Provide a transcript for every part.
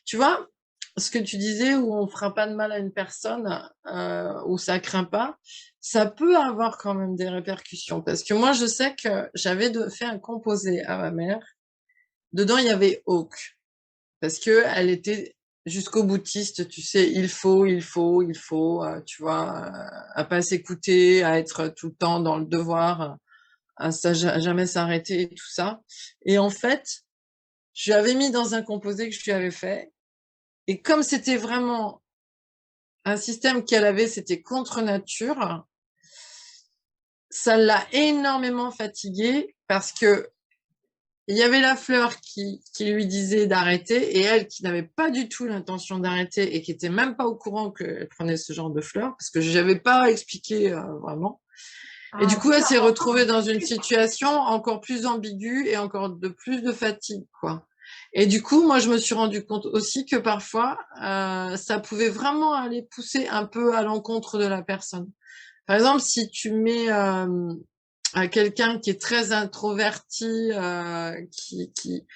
tu vois, ce que tu disais où on fera pas de mal à une personne, où ça craint pas, ça peut avoir quand même des répercussions. Parce que moi, je sais que j'avais fait un composé à ma mère. Dedans, il y avait oak. Parce que elle était jusqu'au boutiste, tu sais, il faut, tu vois, à pas s'écouter, à être tout le temps dans le devoir, à jamais s'arrêter et tout ça. Et en fait, je lui avais mis dans un composé que je lui avais fait. Et comme c'était vraiment un système qu'elle avait, c'était contre nature, ça l'a énormément fatiguée parce que il y avait la fleur qui lui disait d'arrêter et elle qui n'avait pas du tout l'intention d'arrêter et qui était même pas au courant qu'elle prenait ce genre de fleur parce que je n'avais pas expliqué vraiment. Et du Ah, coup, c'est elle s'est important retrouvée dans une d'expliquer ça. situation encore plus ambiguë et encore de plus de fatigue, quoi. Et du coup, moi, je me suis rendu compte aussi que parfois, ça pouvait vraiment aller pousser un peu à l'encontre de la personne. Par exemple, si tu mets à quelqu'un qui est très introverti, qui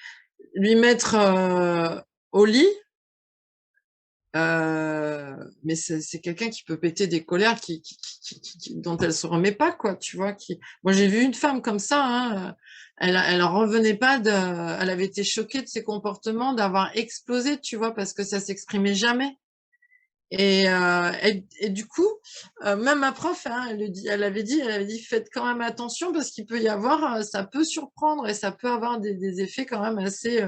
lui mettre au lit, mais c'est quelqu'un qui peut péter des colères dont elle se remet pas, quoi, tu vois. Moi, j'ai vu une femme comme ça, hein, elle en revenait pas elle avait été choquée de ses comportements, d'avoir explosé, tu vois, parce que ça s'exprimait jamais. Et du coup, même ma prof, hein, elle avait dit, faites quand même attention parce qu'il peut y avoir, ça peut surprendre et ça peut avoir des effets quand même assez,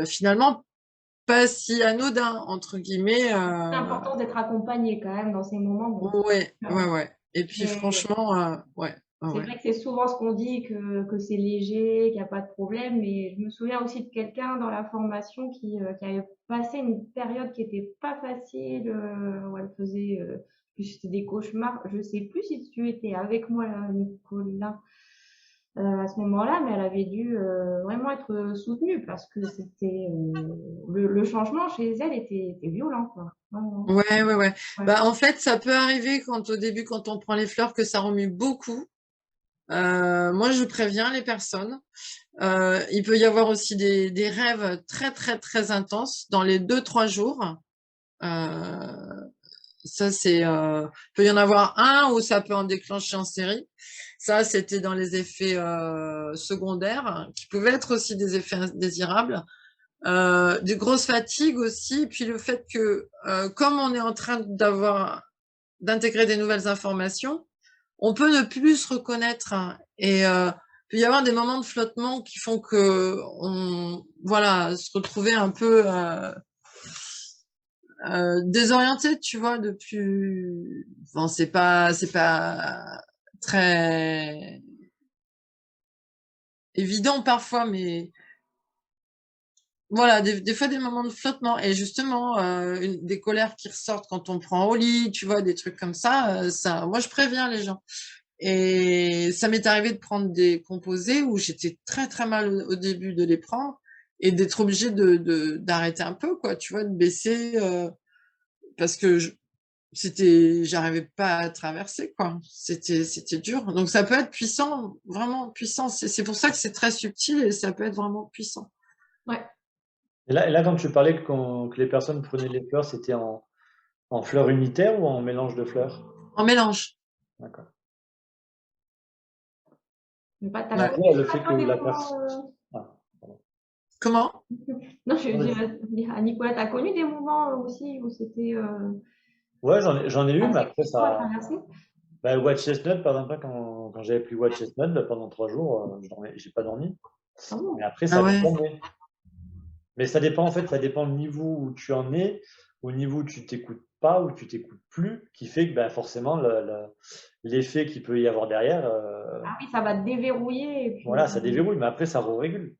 finalement, pas si anodins, entre guillemets. C'est important d'être accompagné quand même dans ces moments. Bon, Ouais, c'est ouais, sûr. ouais. Et puis Mais franchement, ouais, ouais, c'est ouais. vrai que c'est souvent ce qu'on dit, que c'est léger, qu'il n'y a pas de problème. Mais je me souviens aussi de quelqu'un dans la formation qui avait passé une période qui était pas facile, où elle faisait, puis c'était des cauchemars. Je sais plus si tu étais avec moi là, Nicolas, à ce moment-là, mais elle avait dû vraiment être soutenue parce que c'était le changement chez elle était violent, quoi. Vraiment. Ouais, ouais, ouais. Ouais. Bah, en fait, ça peut arriver au début, quand on prend les fleurs, que ça remue beaucoup. Moi, je préviens les personnes. Il peut y avoir aussi des rêves très, très, très intenses dans les 2, 3 jours. Euh, Ça, peut y en avoir un où ça peut en déclencher en série. Ça, c'était dans les effets secondaires, qui pouvaient être aussi des effets indésirables. Des grosses fatigues aussi, puis le fait que, comme on est en train d'intégrer des nouvelles informations, on peut ne plus se reconnaître, hein. Et il peut y avoir des moments de flottement qui font que voilà, se retrouver un peu désorienté, tu vois, depuis. Bon, c'est pas très évident parfois, mais voilà, des fois des moments de flottement et justement des colères qui ressortent quand on prend au lit, tu vois, des trucs comme ça, moi je préviens les gens. Et ça m'est arrivé de prendre des composés où j'étais très très mal au début de les prendre et d'être obligée d'arrêter un peu, quoi, tu vois, de baisser parce que j'arrivais pas à traverser, quoi. C'était dur. Donc ça peut être puissant, vraiment puissant. C'est pour ça que c'est très subtil et ça peut être vraiment puissant. Ouais. Et là, quand tu parlais que les personnes prenaient les fleurs, c'était en fleurs unitaires ou en mélange de fleurs? En mélange. D'accord. Mais pas, t'as Ouais. connu Après, le ça, fait que toi, des la moments. personne. Ah, pardon. Comment? Non, je Non, dis vas-y. à Nicolas, t'as connu des moments aussi où c'était Ouais, j'en ai eu, mais assez après, puissant à ça. traverser? Bah, Watch Chestnut, par exemple, quand j'avais pris Watch Chestnut, là, pendant 3 jours, j'ai pas dormi. Ah Mais bon? après, Ah ça vient ouais. tomber. Mais ça dépend, en fait, ça dépend le niveau où tu en es, au niveau où tu t'écoutes pas, où tu t'écoutes plus, qui fait que bah, forcément, l'effet qu'il peut y avoir derrière, Ah oui, ça va te déverrouiller et puis voilà, ça déverrouille, mais après, ça régule.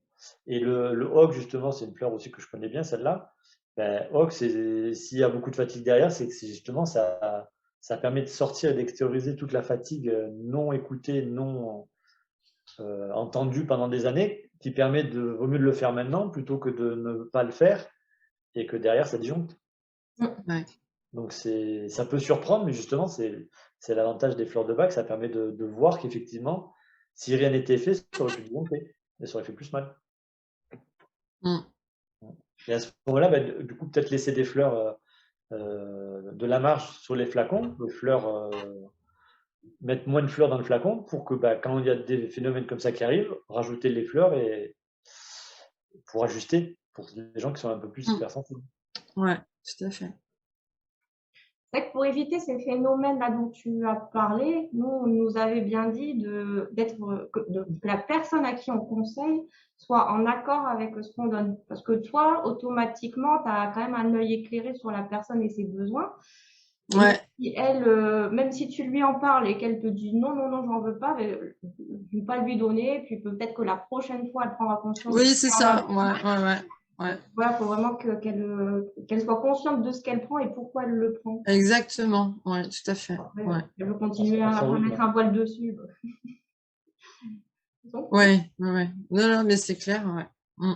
Et le hawk, justement, c'est une fleur aussi que je connais bien, celle-là. Ben, hawk, s'il y a beaucoup de fatigue derrière, c'est que justement, ça permet de sortir et d'extérioriser toute la fatigue non écoutée, non entendue pendant des années, qui permet vaut mieux de le faire maintenant plutôt que de ne pas le faire et que derrière, ça disjoncte. Ouais. Donc, ça peut surprendre, mais justement, c'est l'avantage des fleurs de bac, ça permet de voir qu'effectivement, si rien n'était fait, ça aurait pu disjoncter et ça aurait fait plus mal. Mm. Et à ce moment-là, bah, du coup, peut-être laisser des fleurs, de la marge sur les flacons, les fleurs, mettre moins de fleurs dans le flacon pour que bah, quand il y a des phénomènes comme ça qui arrivent, rajouter les fleurs et pour ajuster pour les gens qui sont un peu plus hypersensibles. Ouais, tout à fait. C'est vrai que pour éviter ces phénomènes-là dont tu as parlé, nous, on nous avait bien dit que la personne à qui on conseille soit en accord avec ce qu'on donne. Parce que toi, automatiquement, tu as quand même un œil éclairé sur la personne et ses besoins. Et Ouais, même si tu lui en parles et qu'elle te dit non, non, non, j'en veux pas, ne pas lui donner, puis peut-être que la prochaine fois, elle prendra conscience de oui, ce c'est qu'elle a. ça. Ouais. Voilà, faut vraiment qu'elle soit consciente de ce qu'elle prend et pourquoi elle le prend. Exactement. Ouais, tout à fait. Après, Ouais. elle veut continuer à mettre un voile dessus. Donc, Ouais. Non, non, mais c'est clair. Ouais.